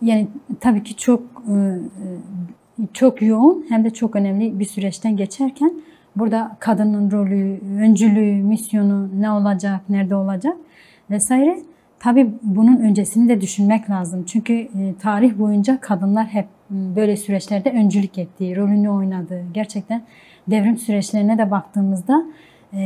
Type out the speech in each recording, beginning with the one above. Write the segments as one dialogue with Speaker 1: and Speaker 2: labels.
Speaker 1: Yani tabii ki çok yoğun hem de çok önemli bir süreçten geçerken burada kadının rolü, öncülüğü, misyonu ne olacak, nerede olacak vesaire. Tabii bunun öncesini de düşünmek lazım. Çünkü tarih boyunca kadınlar hep böyle süreçlerde öncülük etti, rolünü oynadı. Gerçekten devrim süreçlerine de baktığımızda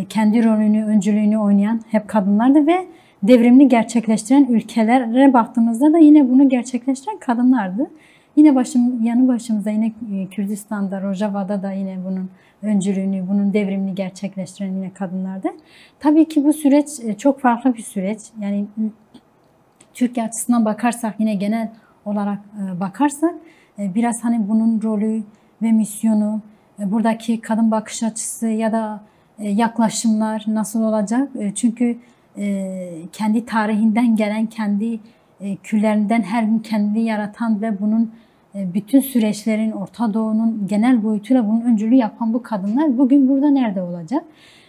Speaker 1: kendi rolünü, öncülüğünü oynayan hep kadınlardı ve devrimini gerçekleştiren ülkelere baktığımızda da yine bunu gerçekleştiren kadınlardı. Yine yanı başımızda yine Kürdistan'da, Rojava'da da yine bunun öncülüğünü, bunun devrimini gerçekleştiren yine kadınlardı. Tabii ki bu süreç çok farklı bir süreç. Yani Türkiye açısından bakarsak, yine genel olarak bakarsak biraz hani bunun rolü ve misyonu, buradaki kadın bakış açısı ya da yaklaşımlar nasıl olacak? Çünkü kendi tarihinden gelen, kendi küllerinden her gün kendini yaratan ve bunun bütün süreçlerin, Orta Doğu'nun genel boyutuyla bunun öncülüğü yapan bu kadınlar bugün burada nerede olacak?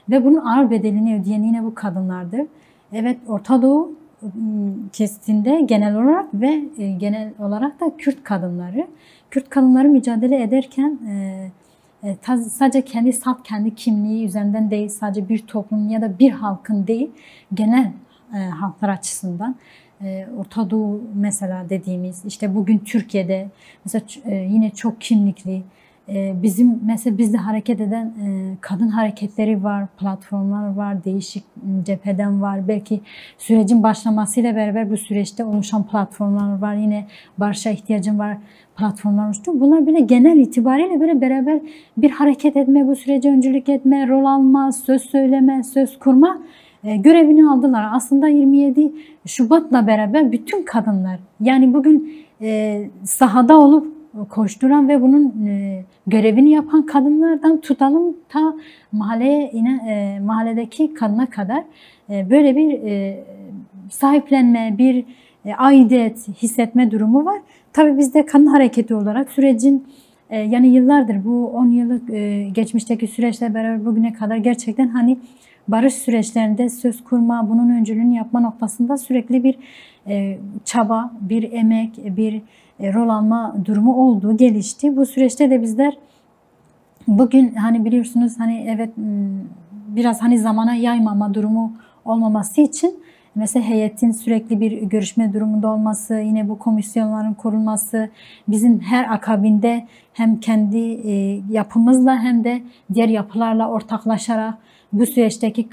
Speaker 1: Ve bunun ağır bedelini ödeyen yine bu kadınlardır. Evet, Orta Doğu kesitinde genel olarak ve genel olarak da Kürt kadınları. Kürt kadınları mücadele ederken sadece kendi kimliği üzerinden değil, sadece bir toplumun ya da bir halkın değil, genel halklar açısından Orta Doğu mesela dediğimiz, işte bugün Türkiye'de mesela yine çok kimlikli, bizde hareket eden kadın hareketleri var, platformlar var, değişik cepheden var. Belki sürecin başlamasıyla beraber bu süreçte oluşan platformlar var. Yine barışa ihtiyacım var, platformlar oluştu. Bunlar böyle genel itibariyle böyle beraber bir hareket etme, bu sürece öncülük etme, rol alma, söz söyleme, söz kurma görevini aldılar. Aslında 27 Şubat'la beraber bütün kadınlar, yani bugün sahada olup koşturan ve bunun görevini yapan kadınlardan tutalım ta mahalleye mahalledeki kadına kadar böyle bir sahiplenme, bir aidiyet hissetme durumu var. Tabii bizde kadın hareketi olarak sürecin yani yıllardır, bu 10 yıllık geçmişteki süreçle beraber bugüne kadar gerçekten hani barış süreçlerinde söz kurma, bunun öncülüğünü yapma noktasında sürekli bir çaba, bir emek, bir rol alma durumu oldu, gelişti. Bu süreçte de bizler bugün hani biliyorsunuz hani evet biraz hani zamana yaymama durumu olmaması için mesela heyetin sürekli bir görüşme durumunda olması, yine bu komisyonların kurulması, bizim her akabinde hem kendi yapımızla hem de diğer yapılarla ortaklaşarak bu süreçteki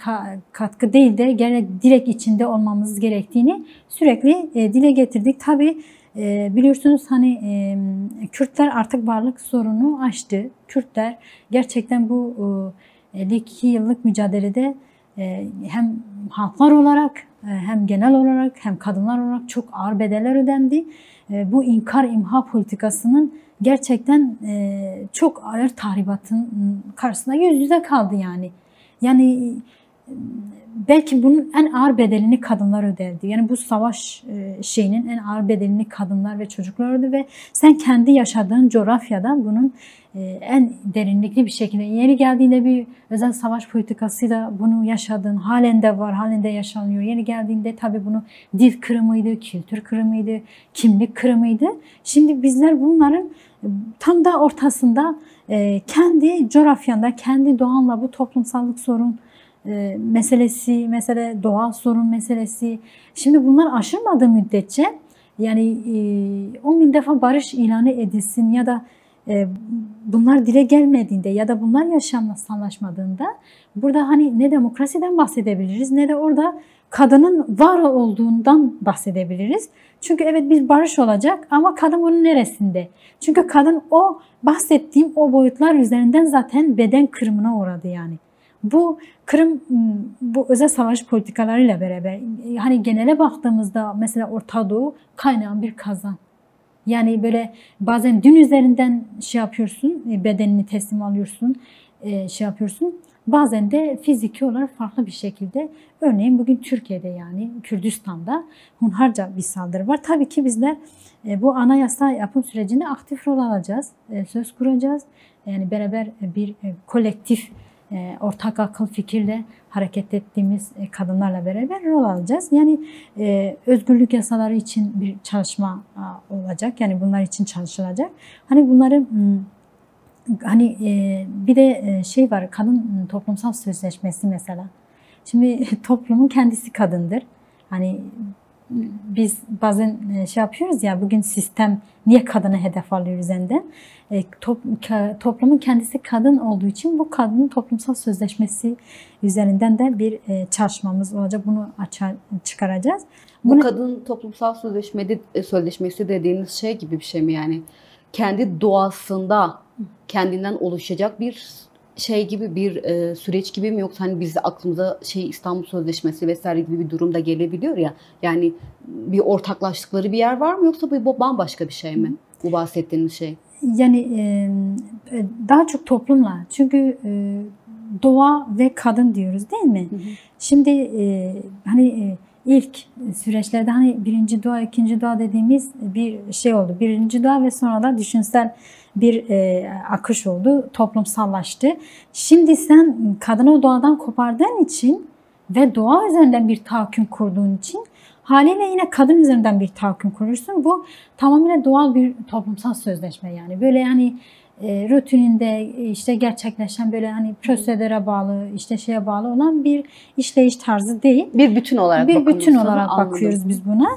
Speaker 1: katkı değil de direkt içinde olmamız gerektiğini sürekli dile getirdik. Tabii biliyorsunuz hani Kürtler artık varlık sorunu aştı. Kürtler gerçekten bu 52 yıllık mücadelede hem halklar olarak hem genel olarak hem kadınlar olarak çok ağır bedeller ödendi. Bu inkar imha politikasının gerçekten çok ağır tahribatın karşısında yüz yüze kaldı yani. Yani belki bunun en ağır bedelini kadınlar öderdi. Yani bu savaş şeyinin en ağır bedelini kadınlar ve çocuklar ödedi ve sen kendi yaşadığın coğrafyada bunun en derinlikli bir şekilde yeri geldiğinde bir özel savaş politikasıyla bunu yaşadın. Halen de var, halen de yaşanıyor. Yeri geldiğinde tabii bunu dil kırımıydı, kültür kırımıydı, kimlik kırımıydı. Şimdi bizler bunların tam da ortasında kendi coğrafyanda, kendi doğanla bu toplumsallık sorun mesele doğal sorun meselesi. Şimdi bunlar aşılmadığı müddetçe yani 10 bin defa barış ilanı edilsin ya da bunlar dile gelmediğinde ya da bunlar yaşanlaşmadığında burada hani ne demokrasiden bahsedebiliriz ne de orada kadının var olduğundan bahsedebiliriz. Çünkü evet bir barış olacak ama kadın bunun neresinde? Çünkü kadın o bahsettiğim o boyutlar üzerinden zaten beden kırımına uğradı yani. Bu Kırım, bu özel savaş politikalarıyla beraber hani genele baktığımızda mesela Orta Doğu kaynağın bir kazan. Yani böyle bazen dün üzerinden şey yapıyorsun, bedenini teslim alıyorsun, şey yapıyorsun. Bazen de fiziki olarak farklı bir şekilde. Örneğin bugün Türkiye'de yani Kürdistan'da hunharca bir saldırı var. Tabii ki bizler bu anayasa yapım sürecinde aktif rol alacağız, söz kuracağız. Yani beraber bir kolektif ortak akıl fikirle hareket ettiğimiz kadınlarla beraber rol alacağız. Yani özgürlük yasaları için bir çalışma olacak. Yani bunlar için çalışılacak. Hani bunları hani bir de şey var, kadın toplumsal sözleşmesi mesela. Şimdi toplumun kendisi kadındır. Hani biz bazen şey yapıyoruz ya, bugün sistem niye kadını hedef alıyor üzerinden? Toplumun kendisi kadın olduğu için bu kadının toplumsal sözleşmesi üzerinden de bir çalışmamız olacak. Bunu çıkaracağız.
Speaker 2: Bu kadın toplumsal sözleşmesi dediğiniz şey gibi bir şey mi yani? Kendi doğasında kendinden oluşacak bir şey gibi bir süreç gibi mi, yoksa hani biz aklımıza İstanbul Sözleşmesi vesaire gibi bir durum da gelebiliyor ya. Yani bir ortaklaştıkları bir yer var mı, yoksa bu bambaşka bir şey mi? Bu bahsettiğiniz şey.
Speaker 1: Yani daha çok toplumla. Çünkü doğa ve kadın diyoruz değil mi? Şimdi hani ilk süreçlerde hani birinci doğa, ikinci doğa dediğimiz bir şey oldu. Birinci doğa ve sonra da düşünsel bir akış oldu. Toplumsallaştı. Şimdi sen kadını doğadan kopardığın için ve doğa üzerinden bir tahakküm kurduğun için haliyle yine kadın üzerinden bir tahakküm kurursun. Bu tamamıyla doğal bir toplumsal sözleşme yani. Böyle yani rutininde işte gerçekleşen, böyle hani prosedüre bağlı, işte şeye bağlı olan bir işleyiş tarzı değil.
Speaker 2: Bir bütün olarak
Speaker 1: bakıyoruz biz buna.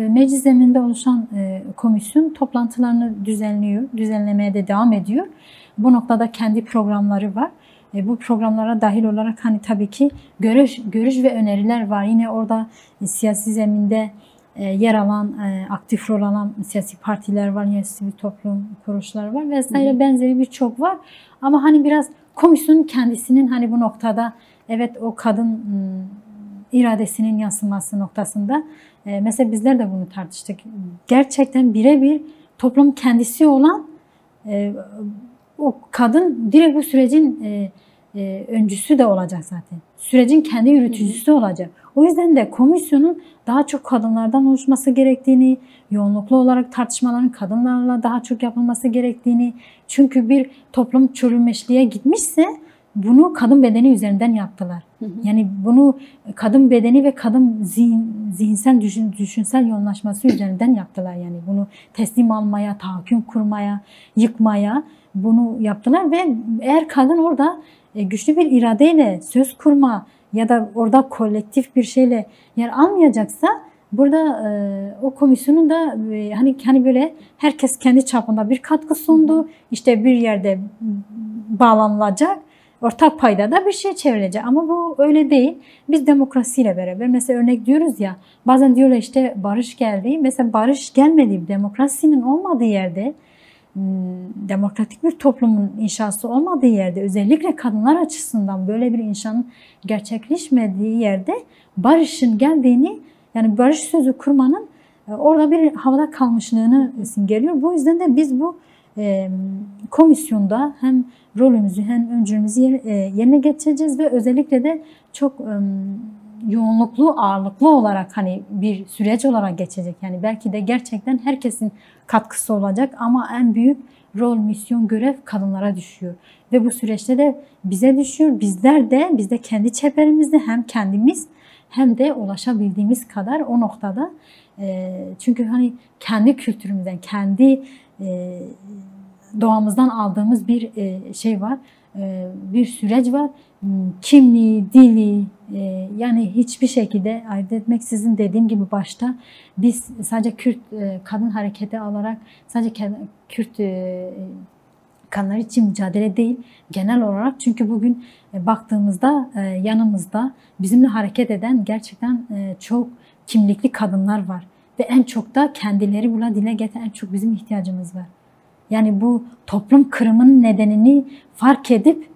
Speaker 1: Meclis zemininde oluşan komisyon toplantılarını düzenliyor, düzenlemeye de devam ediyor. Bu noktada kendi programları var. Bu programlara dahil olarak hani tabii ki görüş ve öneriler var. Yine orada siyasi zeminde yer alan, aktif rol alan siyasi partiler var, yine sivil toplum kuruluşları var vesaire, benzeri birçok var. Ama hani biraz komisyonun kendisinin hani bu noktada evet o kadın iradesinin yansıması noktasında mesela bizler de bunu tartıştık. Gerçekten birebir toplum kendisi olan o kadın direkt bu sürecin öncüsü de olacak zaten. Sürecin kendi yürütücüsü olacak. O yüzden de komisyonun daha çok kadınlardan oluşması gerektiğini, yoğunluklu olarak tartışmaların kadınlarla daha çok yapılması gerektiğini, çünkü bir toplum çürümeşliğe gitmişse bunu kadın bedeni üzerinden yaptılar. Yani bunu kadın bedeni ve kadın zihinsel, düşünsel yoğunlaşması üzerinden yaptılar. Yani bunu teslim almaya, tahakküm kurmaya, yıkmaya bunu yaptılar ve eğer kadın orada güçlü bir iradeyle söz kurma ya da orada kolektif bir şeyle yer almayacaksa, burada o komisyonun da hani böyle herkes kendi çapında bir katkı sundu. İşte bir yerde bağlanılacak, ortak payda da bir şey çevrilecek. Ama bu öyle değil. Biz demokrasiyle beraber, mesela örnek diyoruz ya, bazen diyorlar işte barış geldi. Mesela barış gelmedi, demokrasinin olmadığı yerde, demokratik bir toplumun inşası olmadığı yerde, özellikle kadınlar açısından böyle bir inşanın gerçekleşmediği yerde barışın geldiğini, yani barış sözü kurmanın orada bir havada kalmışlığını simgeliyor. Bu yüzden de biz bu komisyonda hem rolümüzü hem öncülümüzü yerine getireceğiz ve özellikle de çok yoğunluklu, ağırlıklı olarak hani bir süreç olarak geçecek. Yani belki de gerçekten herkesin katkısı olacak ama en büyük rol, misyon, görev kadınlara düşüyor. Ve bu süreçte de bize düşüyor. Biz de kendi çeperimizde hem kendimiz hem de ulaşabildiğimiz kadar o noktada. Çünkü hani kendi kültürümüzden, kendi doğamızdan aldığımız bir şey var. Bir süreç var. Kimliği, dili, yani hiçbir şekilde ayırt etmeksizin, dediğim gibi başta biz sadece Kürt kadın hareketi alarak sadece Kürt kadınlar için mücadele değil, genel olarak, çünkü bugün baktığımızda yanımızda bizimle hareket eden gerçekten çok kimlikli kadınlar var ve en çok da kendileri buna dile getiren en çok bizim ihtiyacımız var. Yani bu toplum kırımının nedenini fark edip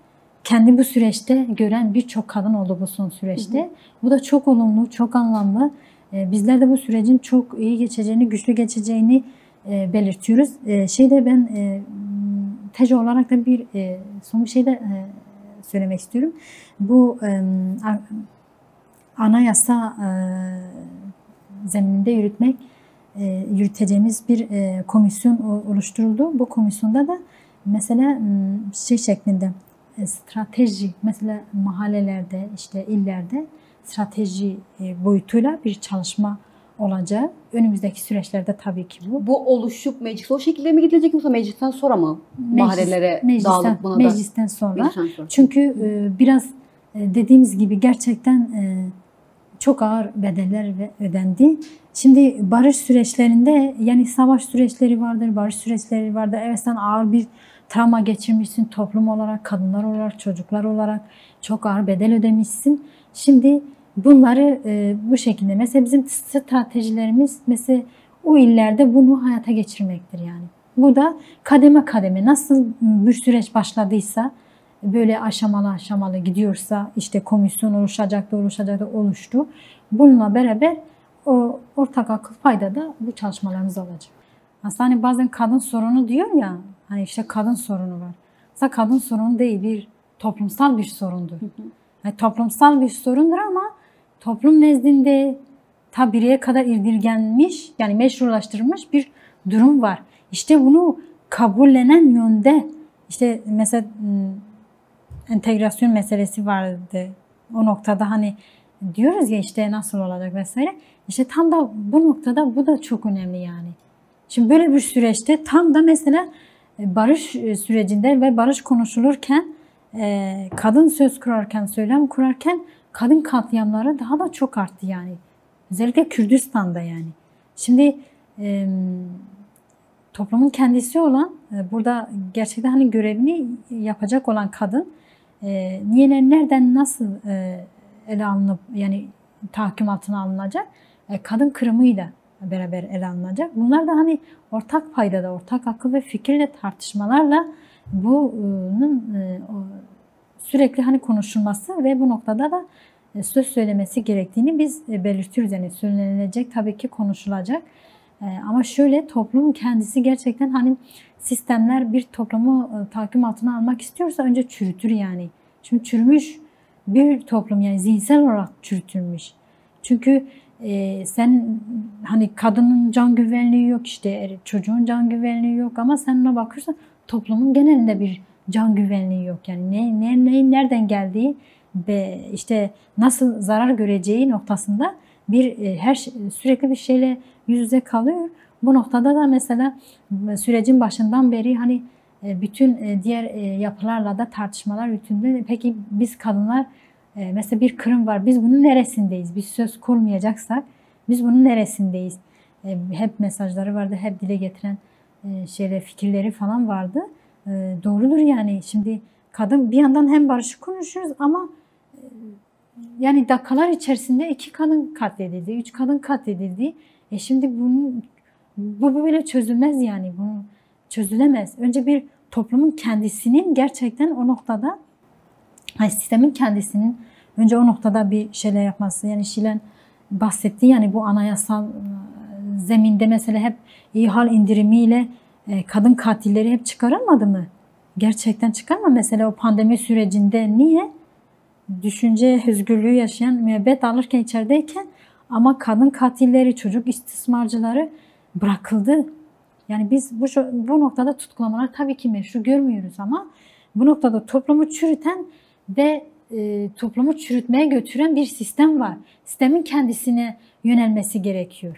Speaker 1: kendi bu süreçte gören birçok kadın oldu bu son süreçte. Bu da çok olumlu, çok anlamlı. Bizler de bu sürecin çok iyi geçeceğini, güçlü geçeceğini belirtiyoruz. Ben TEC olarak da son bir şey de söylemek istiyorum. Bu anayasa zemininde yürüteceğimiz bir komisyon oluşturuldu. Bu komisyonda da mesela şeklinde strateji, mesela mahallelerde, işte illerde strateji boyutuyla bir çalışma olacağı önümüzdeki süreçlerde tabii ki bu.
Speaker 2: Bu oluşup meclise o şekilde mi gidilecek yoksa meclisten sonra mı mahallelere dağılıp buna
Speaker 1: meclisten sonra.
Speaker 2: Meclisten sonra.
Speaker 1: Çünkü biraz dediğimiz gibi gerçekten çok ağır bedeller ödendi. Şimdi barış süreçlerinde yani savaş süreçleri vardır, barış süreçleri vardır. Evet sen ağır bir travma geçirmişsin toplum olarak, kadınlar olarak, çocuklar olarak çok ağır bedel ödemişsin. Şimdi bunları bu şekilde mesela bizim stratejilerimiz mesela o illerde bunu hayata geçirmektir yani. Bu da kademe kademe nasıl bir süreç başladıysa böyle aşamalı gidiyorsa işte komisyon oluşacak da oluştu. Bununla beraber o ortak akıl payda da bu çalışmalarımız olacak. Aslında hani bazen kadın sorunu diyor ya hani işte kadın sorunu var. Aslında kadın sorunu değil bir toplumsal bir sorundur. Yani toplumsal bir sorundur ama toplum nezdinde ta bireye kadar indirgenmiş yani meşrulaştırılmış bir durum var. İşte bunu kabullenen yönde işte mesela entegrasyon meselesi vardı. O noktada hani diyoruz ya işte nasıl olacak vesaire. İşte tam da bu noktada bu da çok önemli yani. Şimdi böyle bir süreçte tam da mesela barış sürecinde ve barış konuşulurken kadın söz kurarken, söylem kurarken kadın katliamları daha da çok arttı yani. Özellikle Kürdistan'da yani. Şimdi toplumun kendisi olan burada gerçekten hani görevini yapacak olan kadın niye nereden nasıl ele alınıp yani tahakküm altına alınacak? Kadın kırımıyla beraber ele alınacak. Bunlar da hani ortak paydada, ortak akıl ve fikirle tartışmalarla bunun sürekli hani konuşulması ve bu noktada da söz söylemesi gerektiğini biz belirtiyoruz. Yani söylenilecek tabii ki konuşulacak. Ama şöyle toplumun kendisi gerçekten hani sistemler bir toplumu tahakküm altına almak istiyorsa önce çürütür yani. Şimdi çürümüş bir toplum yani zihinsel olarak çürütülmüş. Çünkü sen hani kadının can güvenliği yok işte çocuğun can güvenliği yok ama sen ona bakırsan toplumun genelinde bir can güvenliği yok. Yani neyin nereden geldiği ve işte nasıl zarar göreceği noktasında bir sürekli bir şeyle yüz yüze kalıyor. Bu noktada da mesela sürecin başından beri hani bütün diğer yapılarla da tartışmalar yürütüldü. Peki biz kadınlar mesela bir kırım var. Biz bunun neresindeyiz? Biz söz kurmayacaksak biz bunun neresindeyiz? Hep mesajları vardı, hep dile getiren fikirleri falan vardı. Doğrudur yani. Şimdi kadın bir yandan hem barışı konuşuyoruz ama yani dakikalar içerisinde 2 kadın katledildi, 3 kadın katledildi. Şimdi bu böyle çözülmez yani. Bu çözülemez. Önce bir toplumun kendisinin gerçekten o noktada sistemin kendisinin önce o noktada bir şeyler yapması. Yani Şilen bahsetti yani bu anayasal zeminde mesela hep İHAL indirimiyle kadın katilleri hep çıkarılmadı mı? Gerçekten çıkarma. Mesela o pandemi sürecinde niye? Düşünce özgürlüğü yaşayan müebbet alırken içerideyken ama kadın katilleri, çocuk istismarcıları bırakıldı. Yani biz bu noktada tutuklamalar tabii ki meşru görmüyoruz ama bu noktada toplumu çürüten ve toplumu çürütmeye götüren bir sistem var. Sistemin kendisine yönelmesi gerekiyor.